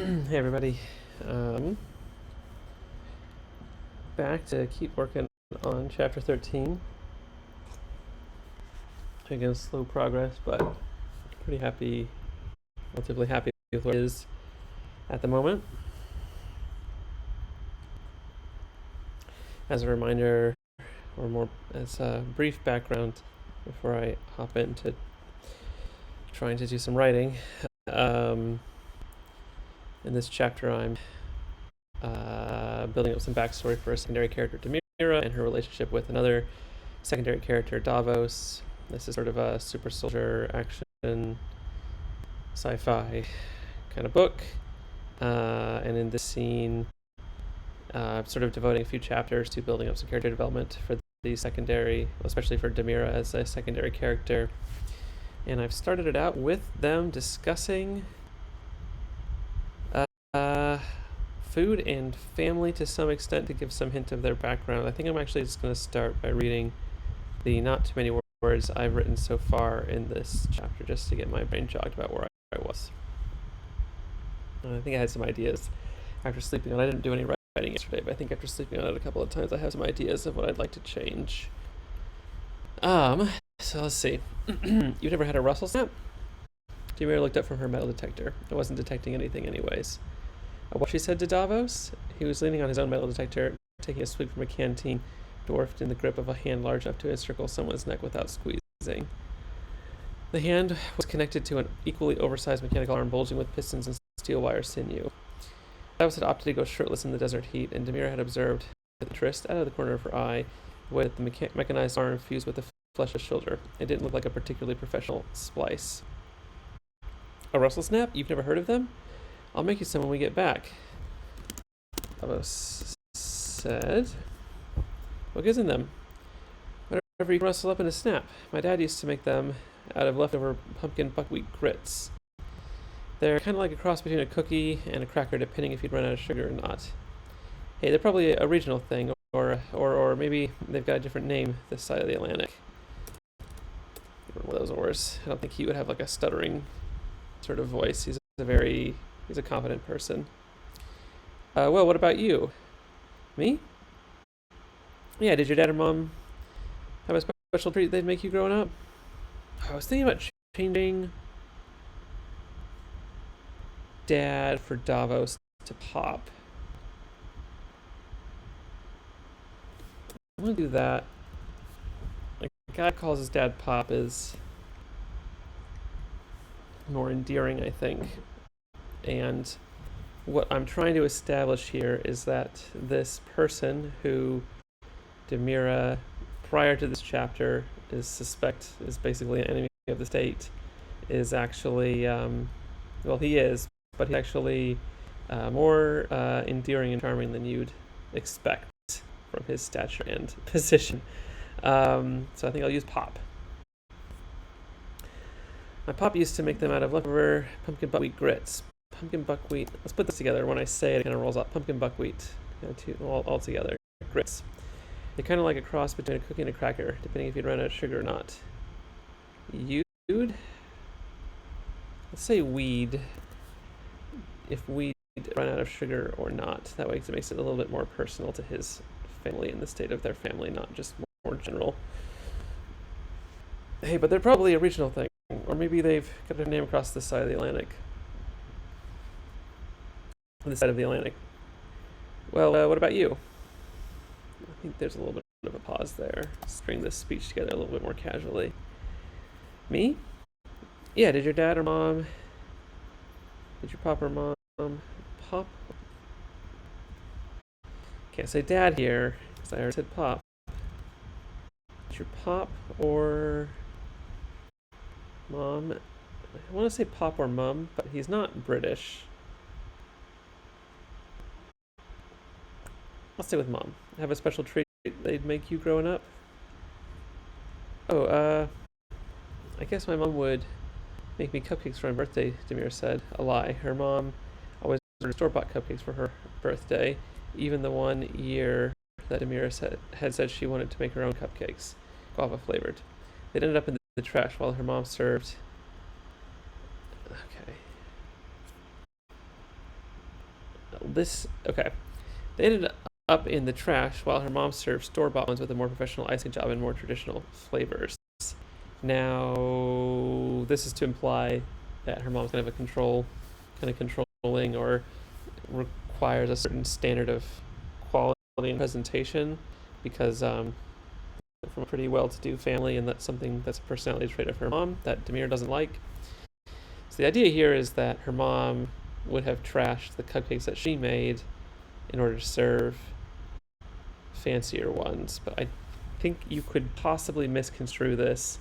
Hey everybody, back to keep working on chapter 13. Again, slow progress, but pretty happy, relatively happy with where it is at the moment. As a reminder, or more as a brief background before I hop into trying to do some writing, in this chapter I'm building up some backstory for a secondary character, Demira, and her relationship with another secondary character, Davos. This is sort of a super soldier action sci-fi kind of book. And in this scene, I'm sort of devoting a few chapters to building up some character development for the secondary, especially for Demira as a secondary character. And I've started it out with them discussing food and family to some extent to give some hint of their background. I think I'm actually just going to start by reading the not too many words I've written so far in this chapter just to get my brain jogged about where I was. I think I had some ideas after sleeping on it. I didn't do any writing yesterday, but I think after sleeping on it a couple of times I have some ideas of what I'd like to change. So let's see. You've never had a Russell snap? Demira looked up from her metal detector. I wasn't detecting anything anyways. What she said to Davos? He was leaning on his own metal detector, taking a swig from a canteen, dwarfed in the grip of a hand large enough to encircle someone's neck without squeezing. The hand was connected to an equally oversized mechanical arm bulging with pistons and steel wire sinew. Davos had opted to go shirtless in the desert heat, and Demira had observed with interest, out of the corner of her eye, the way that the mechanized arm fused with the flesh of his shoulder. It didn't look like a particularly professional splice. A Russell snap? You've never heard of them? I'll make you some when we get back, Davos said. What goes in them? Whatever you can rustle up in a snap. My dad used to make them out of leftover pumpkin buckwheat grits. They're kind of like a cross between a cookie and a cracker, depending if you'd run out of sugar or not. Hey, they're probably a regional thing, or maybe they've got a different name this side of the Atlantic. One of those ors. I don't think he would have like a stuttering sort of voice. He's a confident person. Well, what about you? Me? Yeah, did your dad or mom have a special treat they'd make you growing up? I was thinking about changing Dad for Davos to Pop. I'm gonna do that. Like, the guy calls his dad Pop is more endearing, I think. And what I'm trying to establish here is that this person who Demira, prior to this chapter, is basically an enemy of the state, is actually, he is, but he's actually more endearing and charming than you'd expect from his stature and position. So I think I'll use Pop. My pop used to make them out of leftover pumpkin buckwheat grits. Pumpkin buckwheat. Let's put this together. When I say it, it kind of rolls out. Pumpkin buckwheat. All together. Grits. They're kind of like a cross between a cookie and a cracker, depending if you'd run out of sugar or not. You'd? Let's say we'd. If we'd run out of sugar or not. That way it makes it a little bit more personal to his family and the state of their family, not just more general. Hey, but they're probably a regional thing. Or maybe they've got their name across this side of the Atlantic. This side of the Atlantic. Well, what about you? I think there's a little bit of a pause there. String this speech together a little bit more casually. Me? Yeah, did your dad or mom... Did your pop or mom... Pop? Can't say dad here, because I already said pop. Did your pop or... Mom? I want to say pop or mum, but he's not British. I'll stay with mom. Have a special treat they'd make you growing up? Oh, I guess my mom would make me cupcakes for my birthday, Demira said. A lie. Her mom always ordered store-bought cupcakes for her birthday, even the one year that Demira had said she wanted to make her own cupcakes, guava flavored. They'd ended up in the trash while her mom served. Okay. Okay. They ended up in the trash while her mom served store-bought ones with a more professional icing job and more traditional flavors. Now, this is to imply that her mom's kind of controlling, or requires a certain standard of quality and presentation, because from a pretty well-to-do family, and that's a personality trait of her mom that Demira doesn't like. So the idea here is that her mom would have trashed the cupcakes that she made in order to serve fancier ones. But I think you could possibly misconstrue this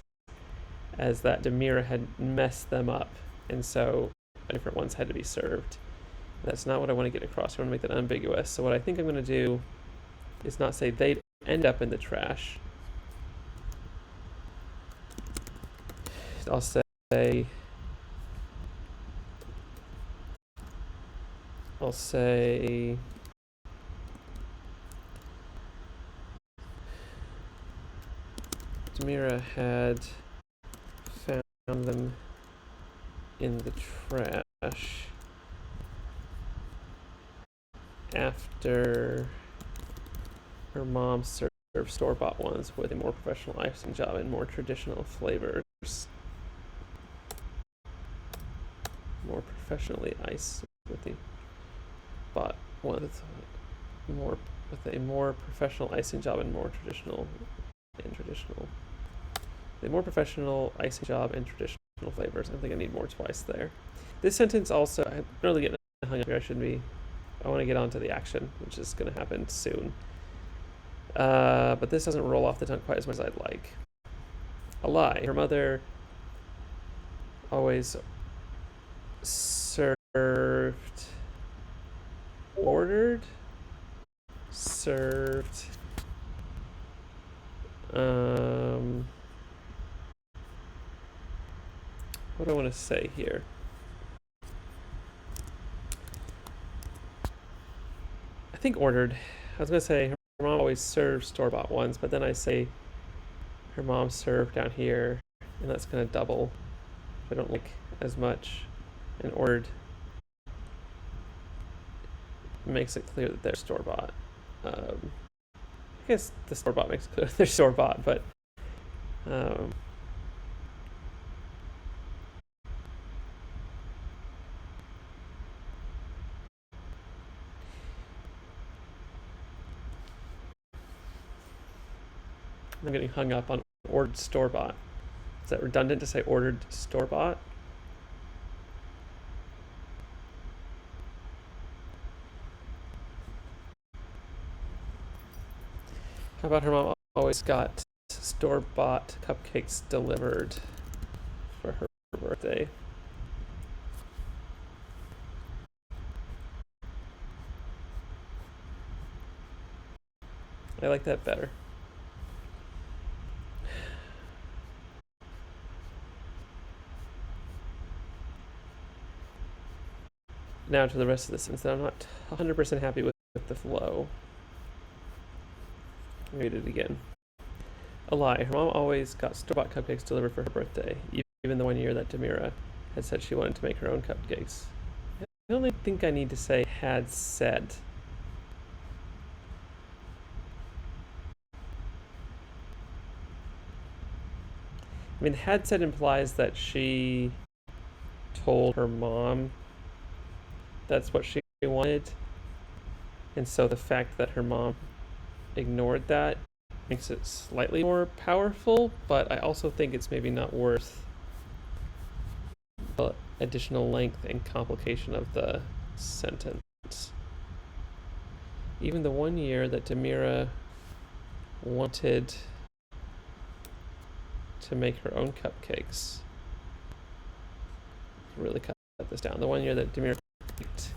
as that Demira had messed them up, and so different ones had to be served. That's not what I want to get across. I want to make that ambiguous. So what I think I'm going to do is not say they'd end up in the trash. I'll say Demira had found them in the trash after her mom served store-bought ones with a more professional icing job and more traditional flavors. More professionally iced with a more professional icing job and more traditional. The more professional icing job and traditional flavors. I think I need more twice there. This sentence also, I'm really getting hung up here. I want to get on to the action, which is going to happen soon. But this doesn't roll off the tongue quite as much as I'd like. A lie. Her mother always served, what do I want to say here? I think ordered. I was going to say her mom always serves store-bought ones, but then I say her mom served down here, and that's going to double. I don't like as much. And ordered makes it clear that they're store-bought. I guess the store-bought makes it clear that they're store-bought, but I'm getting hung up on ordered store-bought. Is that redundant to say ordered store-bought? How about her mom always got store-bought cupcakes delivered for her birthday? I like that better. Now to the rest of the sentence that I'm not 100% happy with the flow. Read it again. A lie. Her mom always got store-bought cupcakes delivered for her birthday, even the one year that Demira had said she wanted to make her own cupcakes. I only think I need to say had said. I mean, had said implies that she told her mom that's what she wanted, and so the fact that her mom ignored that makes it slightly more powerful, but I also think it's maybe not worth the additional length and complication of the sentence. Even the one year that Demira wanted to make her own cupcakes. Really cut this down. The one year that Demira baked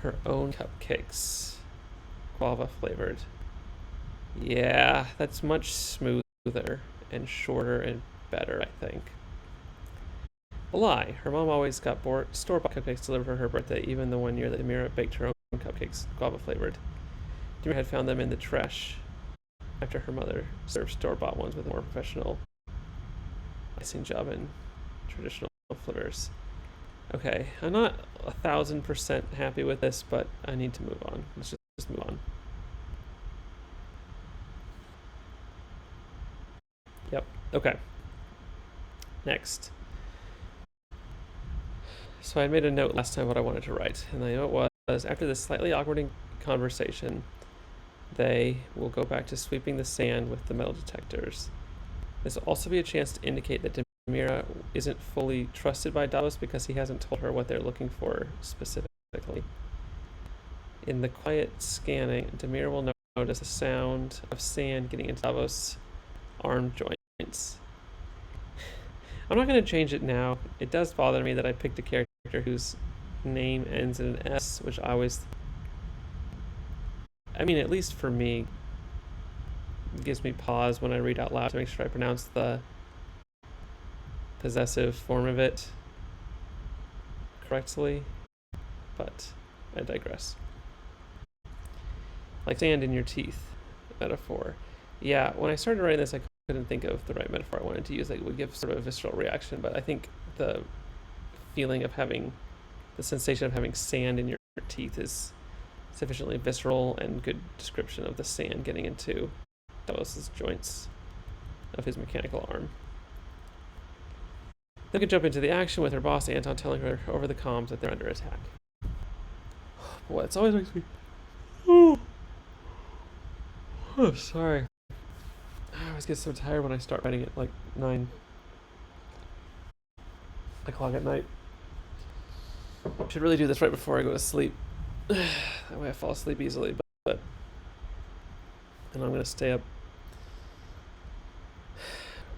her own cupcakes, guava flavored. Yeah, that's much smoother and shorter and better, I think. A lie. Her mom always got store-bought cupcakes delivered for her birthday, even the one year that Demira baked her own cupcakes, guava flavored. Demira had found them in the trash after her mother served store-bought ones with a more professional icing job and traditional flavors. Okay, I'm not 1,000% happy with this, but I need to move on. Let's just move on. Yep. Okay. Next. So I made a note last time what I wanted to write, and the note was, after this slightly awkward conversation, they will go back to sweeping the sand with the metal detectors. This will also be a chance to indicate that Demira isn't fully trusted by Davos because he hasn't told her what they're looking for specifically. In the quiet scanning, Demira will notice the sound of sand getting into Davos' arm joints. I'm not going to change it now. It does bother me that I picked a character whose name ends in an S, which I always... I mean, at least for me, it gives me pause when I read out loud to make sure I pronounce the possessive form of it correctly, but I digress. Like sand in your teeth metaphor. Yeah, when I started writing this, I couldn't think of the right metaphor I wanted to use that would give sort of a visceral reaction, but I think the feeling of having, the sensation of having sand in your teeth is sufficiently visceral and good description of the sand getting into Davos's joints of his mechanical arm. Then we can jump into the action with her boss Anton telling her over the comms that they're under attack. Boy, it's always makes me... Oh, sorry. I always get so tired when I start writing at like 9 o'clock at night. I should really do this right before I go to sleep. That way I fall asleep easily, but and I'm going to stay up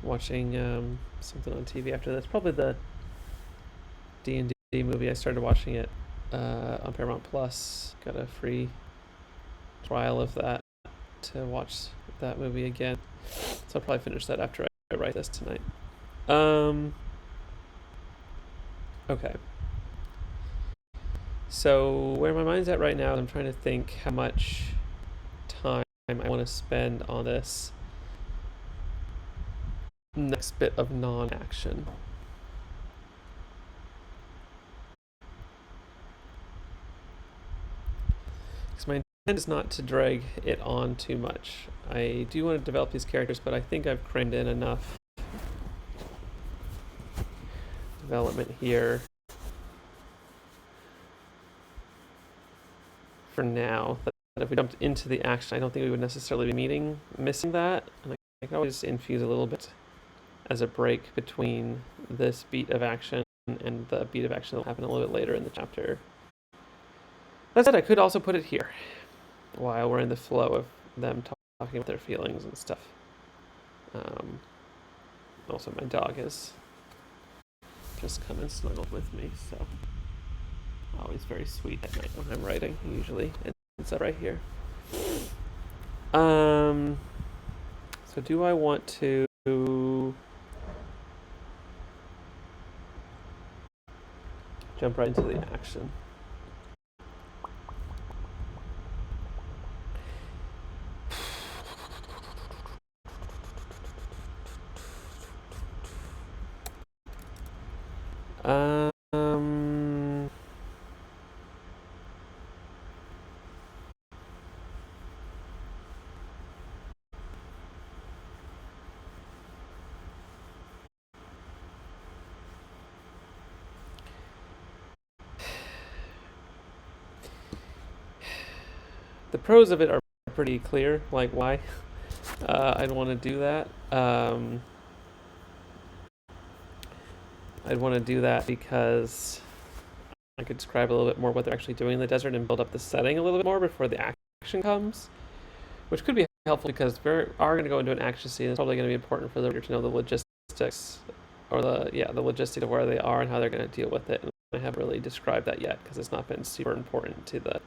watching something on TV after this. Probably the D&D movie. I started watching it on Paramount Plus. Got a free trial of that to watch that movie again. So I'll probably finish that after I write this tonight. Okay. So where my mind's at right now, I'm trying to think how much time I want to spend on this next bit of non-action. Because my intent is not to drag it on too much. I do want to develop these characters, but I think I've crammed in enough development here for now that if we jumped into the action, I don't think we would necessarily be missing that. And I can always infuse a little bit as a break between this beat of action and the beat of action that will happen a little bit later in the chapter. That said, I could also put it here while we're in the flow of them talking about their feelings and stuff. Also, my dog has just come and snuggled with me, so always very sweet at night when I'm writing, usually. And it's right here. So do I want to jump right into the action? The pros of it are pretty clear, like why I'd want to do that. I'd want to do that because I could describe a little bit more what they're actually doing in the desert and build up the setting a little bit more before the action comes, which could be helpful because we are going to go into an action scene. It's probably going to be important for the reader to know the logistics, or the logistics of where they are and how they're going to deal with it. And I haven't really described that yet because it's not been super important to the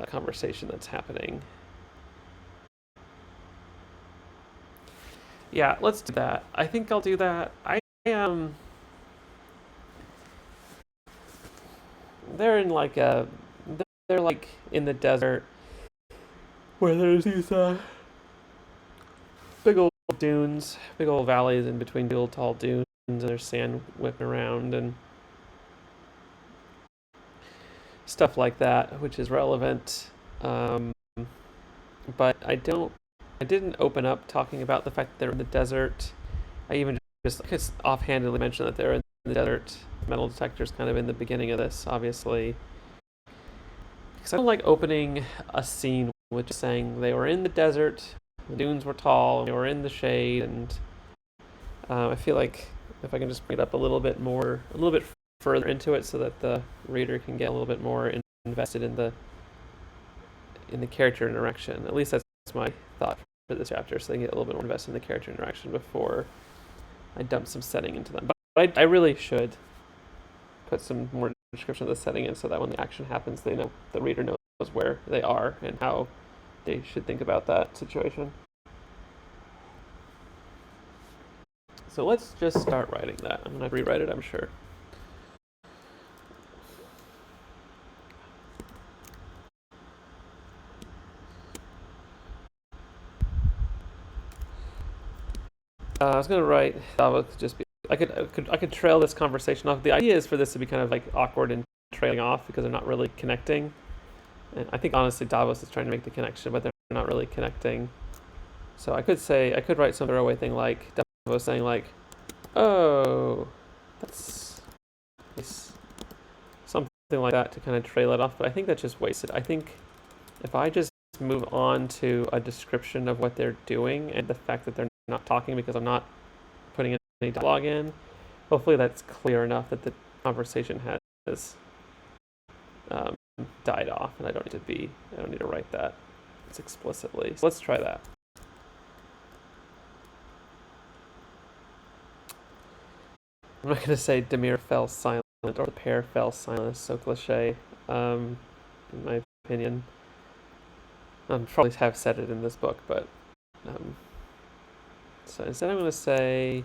conversation that's happening. Yeah, let's do that. I think I'll do that. They're in like they're like in the desert where there's these big old dunes, big old valleys in between big old tall dunes, and there's sand whipping around and stuff like that, which is relevant. But I didn't open up talking about the fact that they're in the desert. I even just offhandedly mentioned that they're in the desert. Metal detectors kind of in the beginning of this, obviously. Because I don't like opening a scene with just saying they were in the desert, the dunes were tall, and they were in the shade, and I feel like if I can just bring it up a little bit further into it, so that the reader can get a little bit more invested in the character interaction. At least that's my thought for this chapter, so they get a little bit more invested in the character interaction before I dump some setting into them. But I really should put some more description of the setting in, so that when the action happens, the reader knows where they are and how they should think about that situation. So let's just start writing that. I'm going to rewrite it, I'm sure. I was going to write Davos just be. I could trail this conversation off. The idea is for this to be kind of like awkward and trailing off because they're not really connecting. And I think honestly Davos is trying to make the connection, but they're not really connecting. So I could write some throwaway thing like Davos saying like, "Oh, that's nice," something like that to kind of trail it off. But I think that's just wasted. I think if I just move on to a description of what they're doing and the fact that they're not talking because I'm not putting any dialogue in, hopefully that's clear enough that the conversation has died off, and I don't need to write that explicitly. So let's try that. I'm not going to say Demira fell silent or the pair fell silent. It's so cliche, in my opinion. Probably have said it in this book, but so instead I'm going to say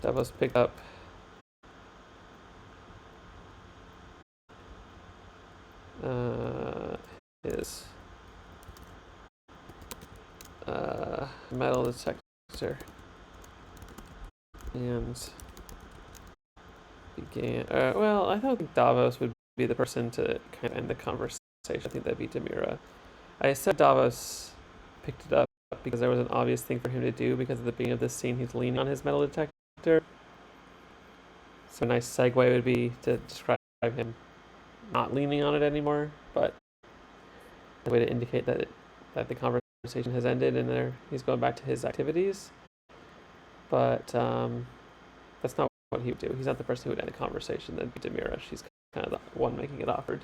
Davos picked up his metal detector and began. Well, I don't think Davos would be the person to kind of end the conversation. I think that'd be Demira. I said Davos picked it up because there was an obvious thing for him to do, because at the beginning of this scene he's leaning on his metal detector. So a nice segue would be to describe him not leaning on it anymore, but a way to indicate that the conversation has ended and he's going back to his activities. But that's not what he would do. He's not the person who would end the conversation. That'd be Demira. She's kind of the one making it awkward.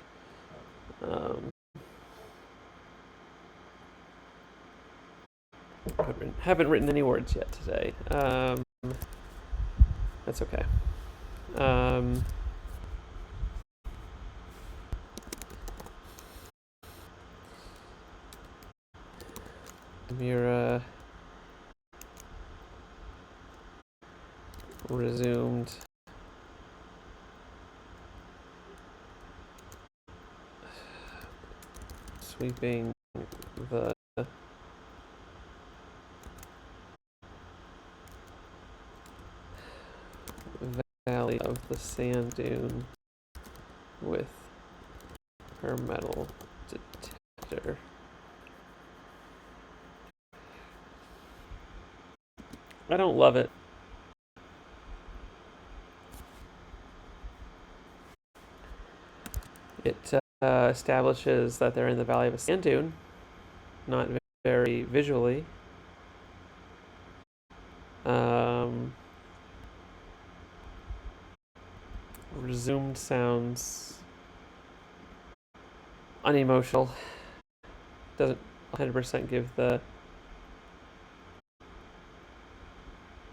Haven't written any words yet today. That's okay. Demira resumed sweeping the valley of the sand dune with her metal detector. I don't love it. It establishes that they're in the valley of a sand dune, not very visually. Resumed sounds unemotional. Doesn't 100% give the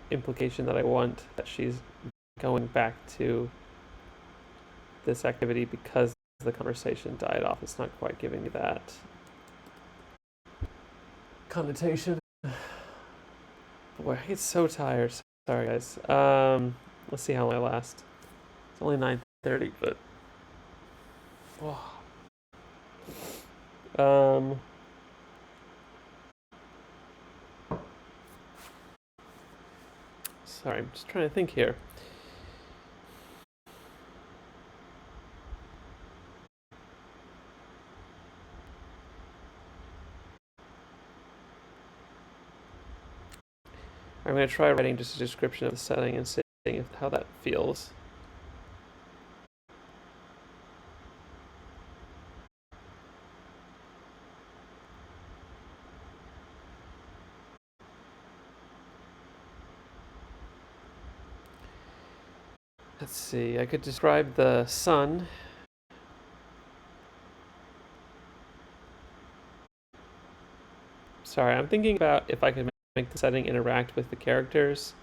implication that I want, that she's going back to this activity because the conversation died off. It's not quite giving me that connotation. Boy, I get so tired. Sorry, guys. Let's see how long I last. It's only 9:30, but Sorry, I'm just trying to think here. I'm going to try writing just a description of the setting and seeing how that feels. Let's see, I could describe the sun. Sorry, I'm thinking about if I could make the setting interact with the characters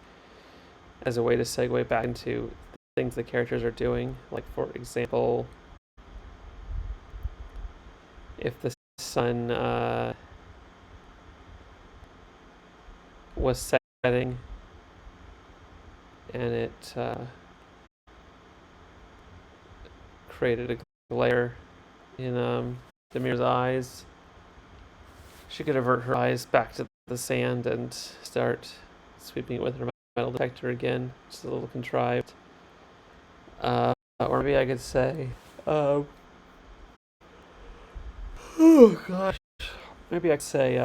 as a way to segue back into things the characters are doing. Like, for example, if the sun was setting and it created a glare in Demir's eyes, she could avert her eyes back to the sand and start sweeping it with her metal detector again, which is a little contrived. Or maybe I could say, oh gosh, maybe I could say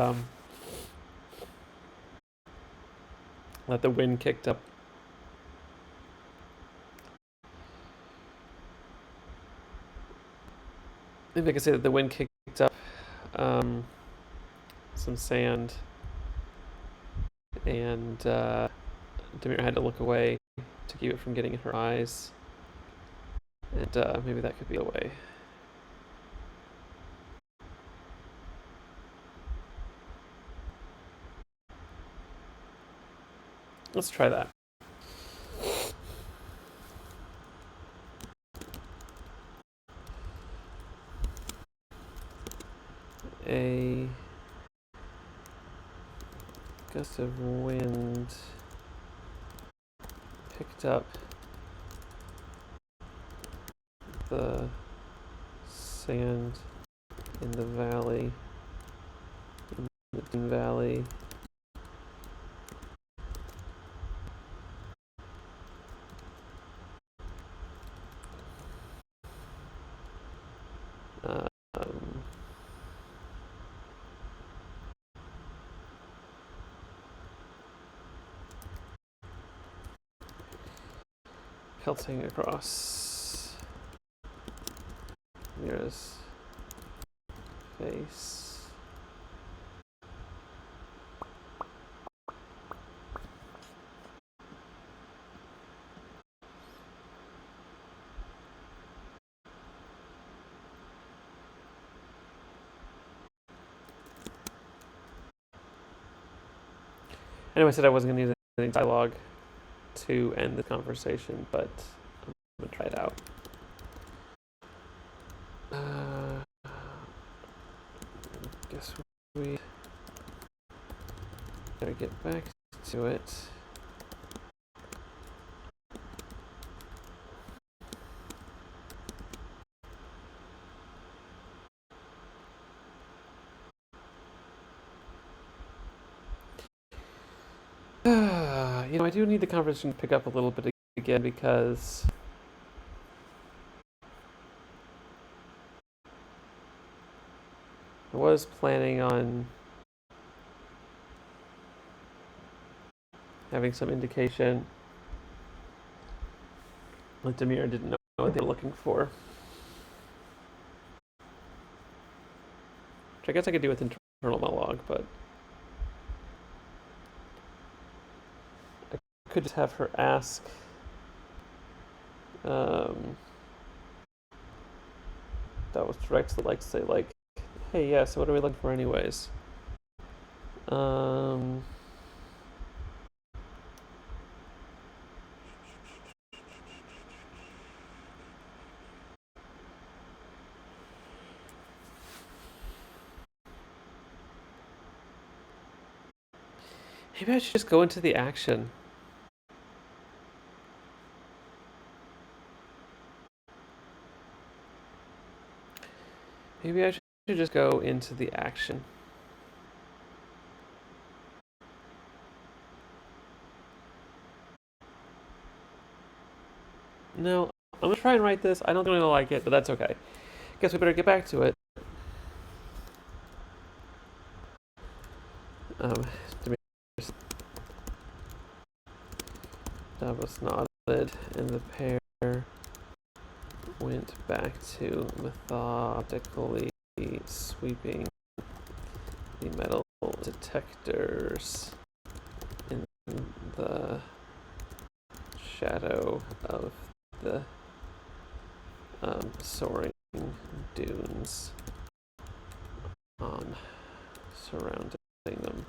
that the wind kicked up. Maybe I could say that the wind kicked up some sand, and Demir had to look away to keep it from getting in her eyes. And maybe that could be a way. Let's try that. A gust of wind picked up the sand in the valley, in the Dune Valley. Pelting across Mira's face. I know I said I wasn't going to use any dialogue to end the conversation, but I'm going to try it out. Guess we gotta get back to it. I do need the conversation to pick up a little bit again because I was planning on having some indication that Demir didn't know what they were looking for. Which I guess I could do with internal monologue, but I could just have her ask that was directly like say like, hey, yeah, so what are we looking for anyways? Maybe I should just go into the action. Maybe I should just go into the action. No, I'm gonna try and write this. I don't really like it, but that's okay. Guess we better get back to it. Demetrius Davos nodded, and the pair went back to methodically sweeping the metal detectors in the shadow of the soaring dunes surrounding them.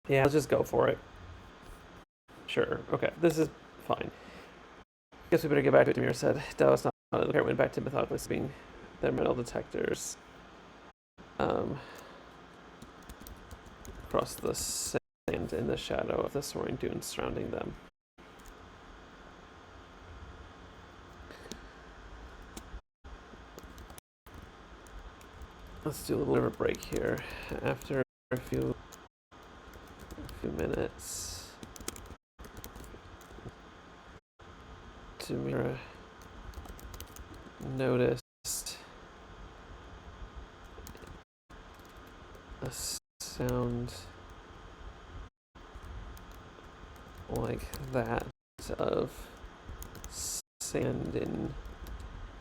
Yeah, let's just go for it. Sure. Okay, this is fine. Guess we better get back to it, Demir said. Dallas nodded. The pair went back to methodically sweeping their metal detectors across the sand in the shadow of the soaring dunes surrounding them. Let's do a little bit of a break here. After a few minutes, Demira noticed a sound like that of sand in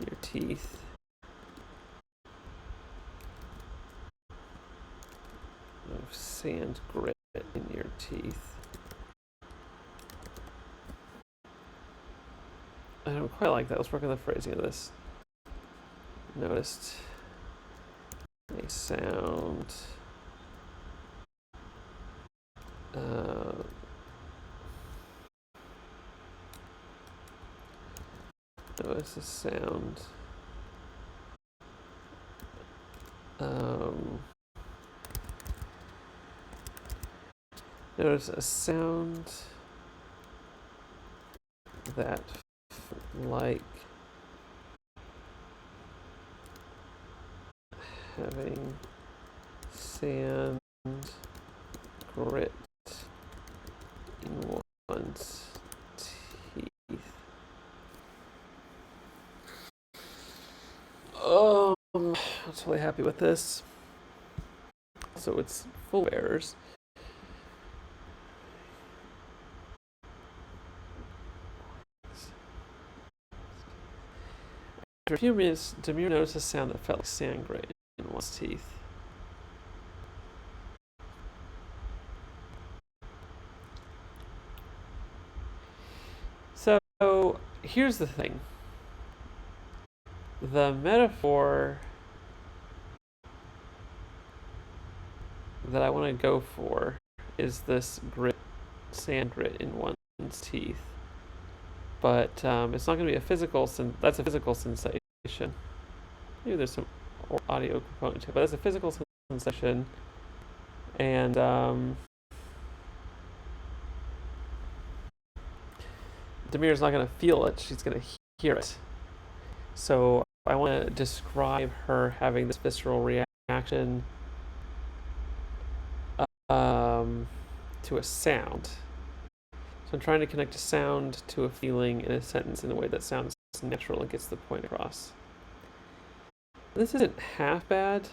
your teeth. Of sand grit in your teeth. I don't quite like that. Let's work on the phrasing of this. Noticed a sound. Notice a sound. Notice a sound that like having sand grit in one's teeth. I'm totally happy with this. So it's full of errors. After a few minutes, Demir noticed a sound that felt like sand grit in one's teeth. So here's the thing. The metaphor that I want to go for is this sand grit in one's teeth. But it's not going to be a physical that's a physical sensation. Maybe there's some audio component to it, but it's a physical sensation. And Demir's not going to feel it, she's going to hear it. So I want to describe her having this visceral reaction to a sound. So I'm trying to connect a sound to a feeling in a sentence in a way that sounds natural and gets the point across. This isn't half bad.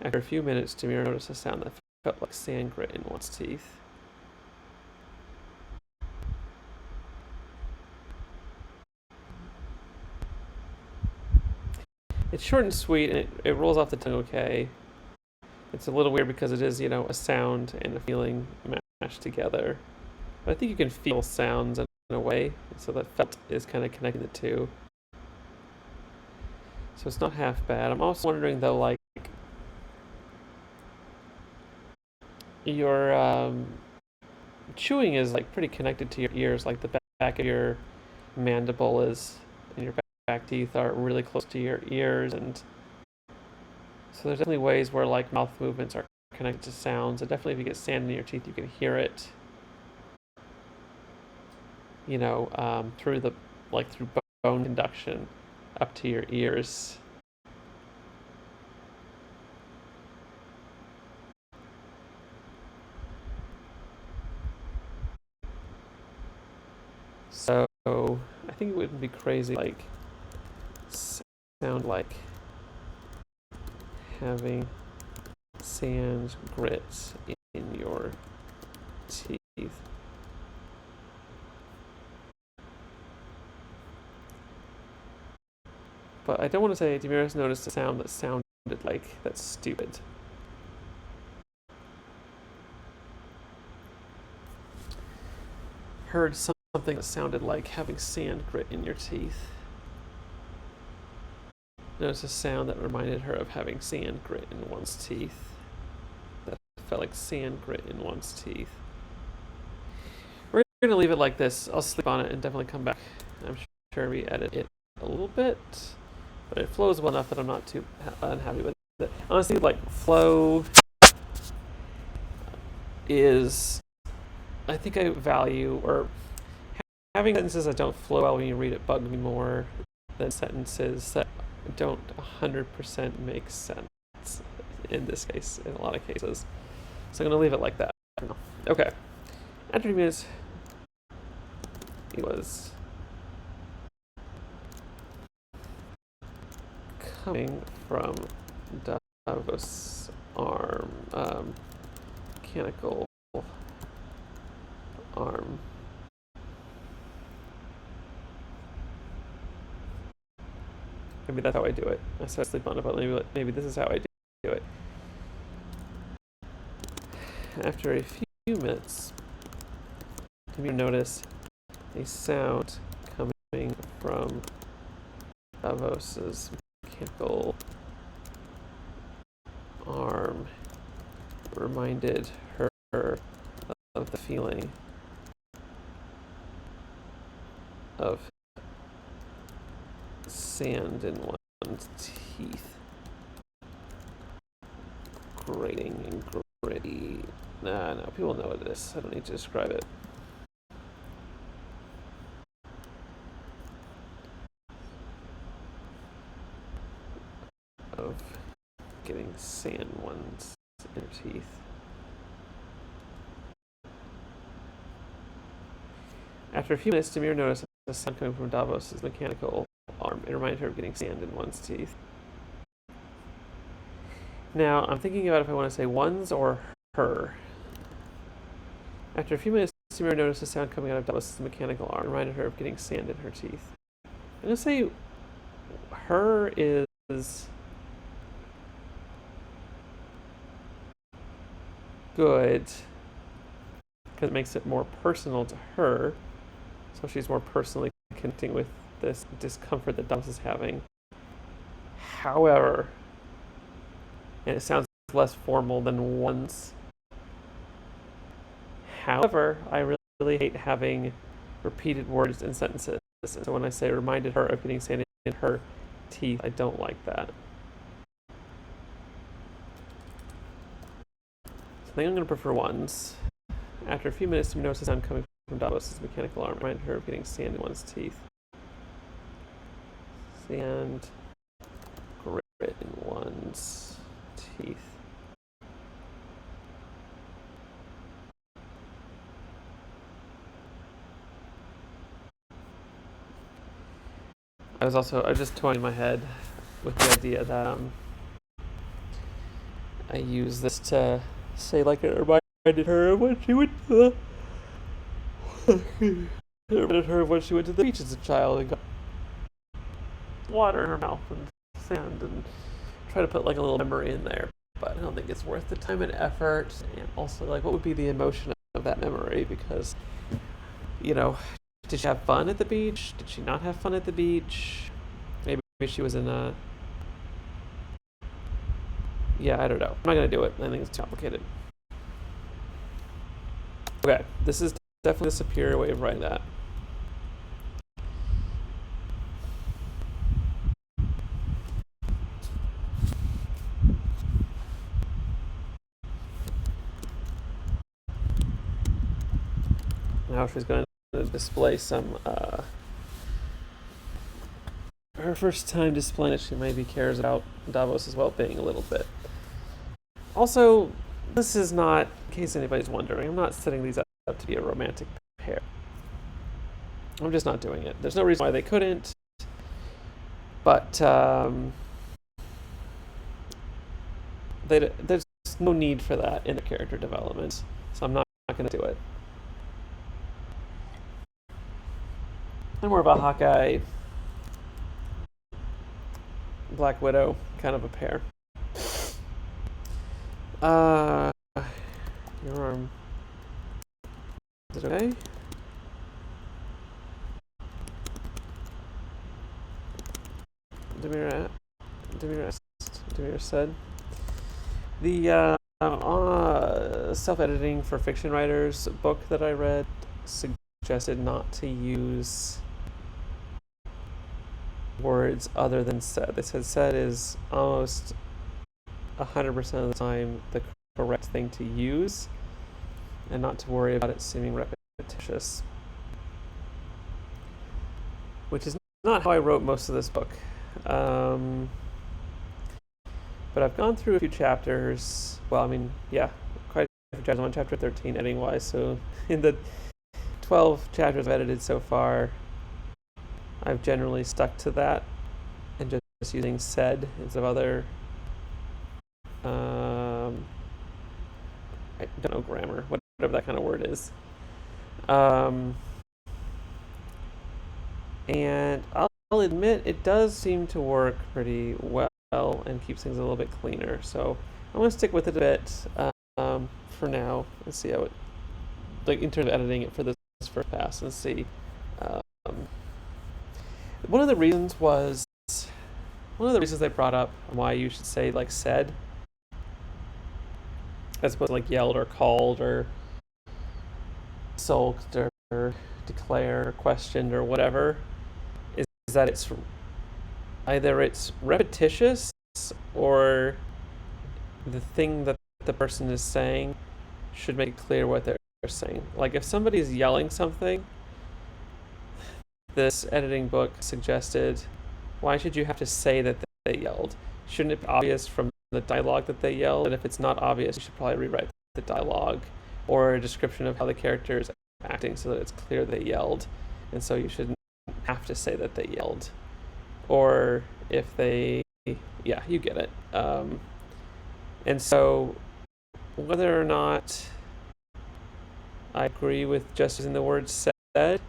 After a few minutes, Demir noticed a sound that felt like sand grit in one's teeth. It's short and sweet, and it rolls off the tongue okay. It's a little weird because it is, a sound and a feeling mashed together. But I think you can feel sounds in a way, so that felt is kind of connecting the two. So it's not half bad. I'm also wondering though, like, your chewing is like pretty connected to your ears, like the back of your mandible is, and your back teeth are really close to your ears, and so there's definitely ways where like mouth movements are connected to sounds, and definitely if you get sand in your teeth, you can hear it. Through bone conduction up to your ears. think it wouldn't be crazy like sound like having sand grit in your teeth. But I don't want to say Demiris noticed a sound that sounded like that's stupid. Heard something that sounded like having sand grit in your teeth. Noticed a sound that reminded her of having sand grit in one's teeth. That felt like sand grit in one's teeth. We're going to leave it like this. I'll sleep on it and definitely come back. I'm sure we edit it a little bit, but it flows well enough that I'm not too unhappy with it. Honestly, like, flow is, I think I value, or having sentences that don't flow well when you read it bug me more than sentences that don't 100% make sense in this case, in a lot of cases. So I'm going to leave it like that. Okay. After 2 minutes, he was coming from Davos' arm, mechanical arm. Maybe that's how I do it. I said sleep on it, but maybe this is how I do it. After a few minutes, you notice a sound coming from Davos's mechanical arm. Reminded her of the feeling of sand in one's teeth. Grating and gritty. No, people know what it is. I don't need to describe it. Of getting sand in one's inner teeth. After a few minutes, Demir noticed a sound coming from Davos' mechanical arm. It reminded her of getting sand in one's teeth. Now, I'm thinking about if I want to say one's or her. After a few minutes, Demir noticed a sound coming out of Davos' mechanical arm. It reminded her of getting sand in her teeth. I'm going to say her is good because it makes it more personal to her. So she's more personally connecting with this discomfort that Davos is having. However, and it sounds less formal than once. However, I really hate having repeated words in sentences. So when I say reminded her of getting sand in her teeth, I don't like that. So I think I'm going to prefer ones. After a few minutes, you notice a sound coming from Davos' mechanical arm. Reminded her of getting sand in one's teeth. Sand grit in one's teeth. I was just toying in my head with the idea that I use this to say like it reminded her of when she went to the beach as a child and got water in her mouth and sand, and try to put like a little memory in there. But I don't think it's worth the time and effort, and also like what would be the emotion of that memory, because did she have fun at the beach? Did she not have fun at the beach? Maybe she was in a... Yeah, I don't know. I'm not going to do it. I think it's too complicated. Okay, this is definitely a superior way of writing that. Now she's going to display some... her first time displaying that she maybe cares about Davos' well-being a little bit. Also, this is not, in case anybody's wondering, I'm not setting these up to be a romantic pair. I'm just not doing it. There's no reason why they couldn't, but there's no need for that in the character development, so I'm not going to do it. I'm more of a Hawkeye, Black Widow kind of a pair. Your arm. Is it okay? Demir said. The self-editing for fiction writers book that I read suggested not to use words other than said. They said said is almost 100% of the time the correct thing to use, and not to worry about it seeming repetitious. Which is not how I wrote most of this book. But I've gone through a few chapters. Well, I mean, yeah, quite a few chapters. I'm on chapter 13 editing-wise, so in the 12 chapters I've edited so far, I've generally stuck to that and just using said instead of other. I don't know grammar, whatever that kind of word is. And I'll admit it does seem to work pretty well and keeps things a little bit cleaner. So I'm going to stick with it a bit for now and see how it, like in terms of editing it for this first pass, and see. One of the reasons they brought up why you should say like said as opposed to like yelled or called or sulked or declared or questioned or whatever is that it's either it's repetitious or the thing that the person is saying should make it clear what they're saying. Like if somebody's yelling something, this editing book suggested, why should you have to say that they yelled? Shouldn't it be obvious from the dialogue that they yelled? And if it's not obvious, you should probably rewrite the dialogue or a description of how the character is acting so that it's clear they yelled. And so you shouldn't have to say that they yelled. Or if they, yeah, you get it. And so whether or not I agree with just using the word said,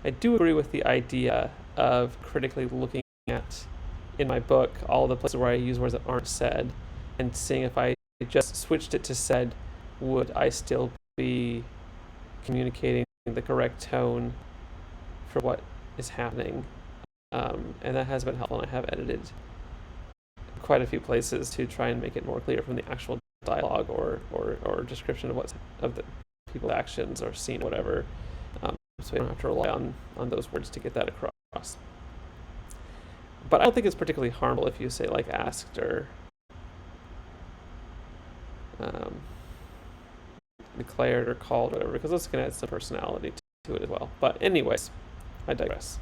I do agree with the idea of critically looking at, in my book, all the places where I use words that aren't said and seeing if I just switched it to said, would I still be communicating the correct tone for what is happening? And that has been helpful, and I have edited quite a few places to try and make it more clear from the actual dialogue or description of the people's actions or scene, whatever. So we don't have to rely on those words to get that across. But I don't think it's particularly harmful if you say like asked or declared or called or whatever, because this can add some personality to it as well. But anyways, I digress.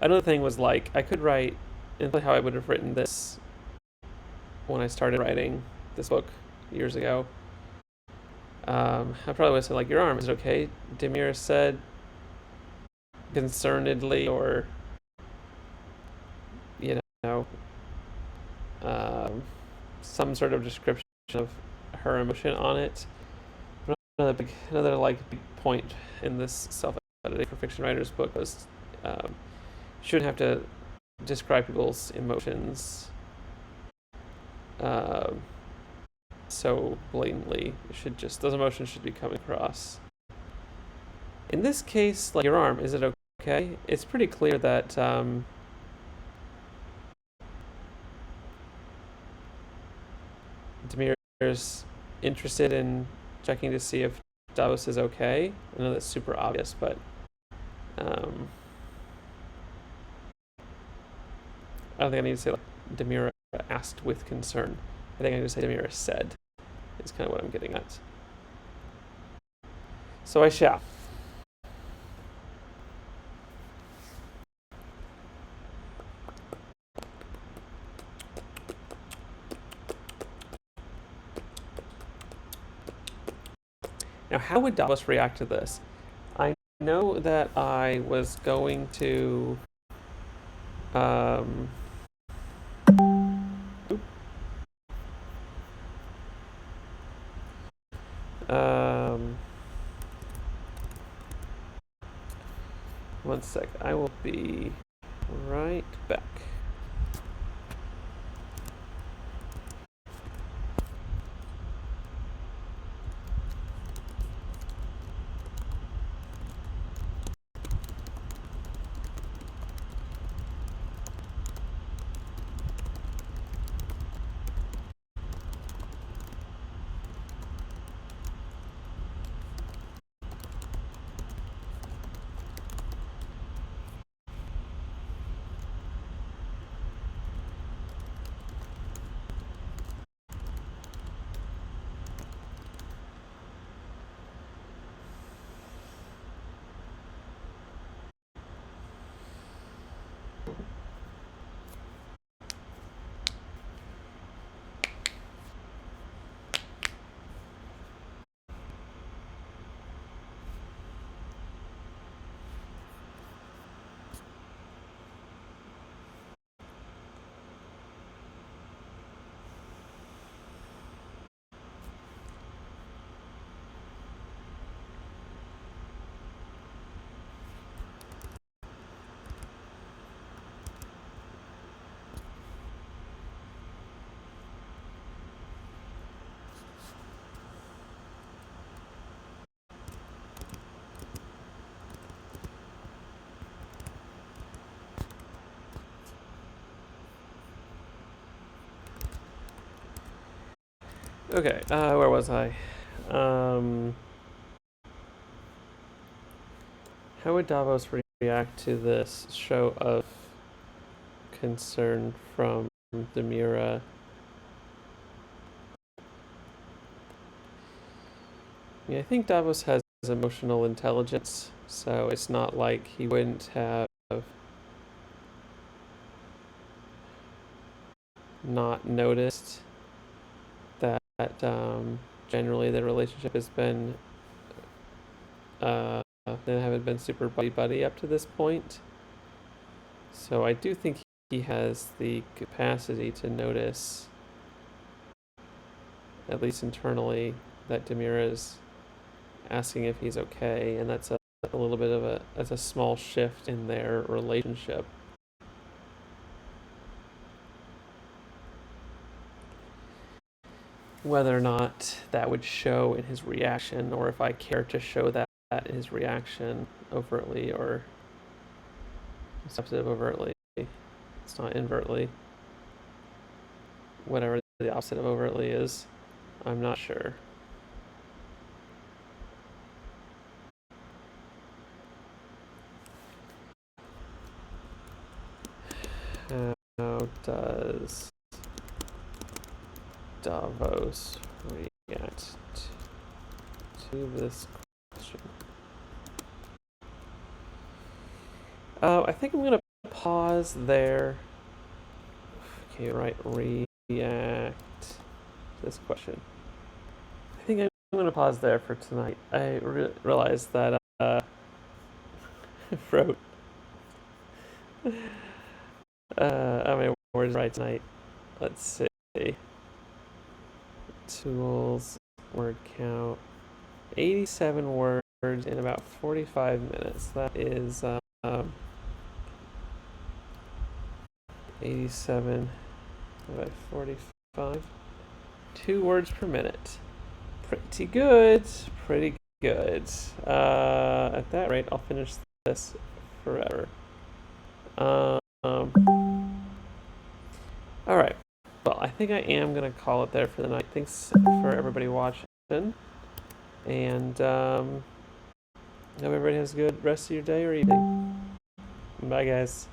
Another thing was like I could write, and how I would have written this when I started writing this book years ago. I probably would have said like, your arm, is it okay? Demir said concernedly, or you know, some sort of description of her emotion on it. Another big point in this self-editing for fiction writers book was shouldn't have to describe people's emotions so blatantly. Those emotions should be coming across. In this case, like your arm, is it okay? It's pretty clear that Demir's interested in checking to see if Davos is okay. I know that's super obvious, but I don't think I need to say like Demir asked with concern. I think I need to say Demir said is kind of what I'm getting at. So I shall. Now, how would Davos react to this? I know that I was going to um, um, one sec. I will be right back. Okay, where was I? How would Davos react to this show of concern from Demira? Yeah, I think Davos has emotional intelligence, so it's not like he wouldn't have not noticed that generally the relationship has been they haven't been super buddy up to this point. So I do think he has the capacity to notice, at least internally, that Demira is asking if he's okay, and that's a little bit of a small shift in their relationship. Whether or not that would show in his reaction, or if I care to show that in his reaction overtly or substantive overtly. It's not invertly. Whatever the opposite of overtly is, I'm not sure. How does Davos react to this question? I think I'm gonna pause there. Okay, right, react to this question. I think I'm gonna pause there for tonight. I realized that wrote how many words right tonight? Let's see. Tools, word count, 87 words in about 45 minutes. That is 87 by 45. 2 words per minute. Pretty good. Pretty good. At that rate, I'll finish this forever. Alright. Well, I think I am going to call it there for the night. Thanks for everybody watching. And hope everybody has a good rest of your day or evening. Bye, guys.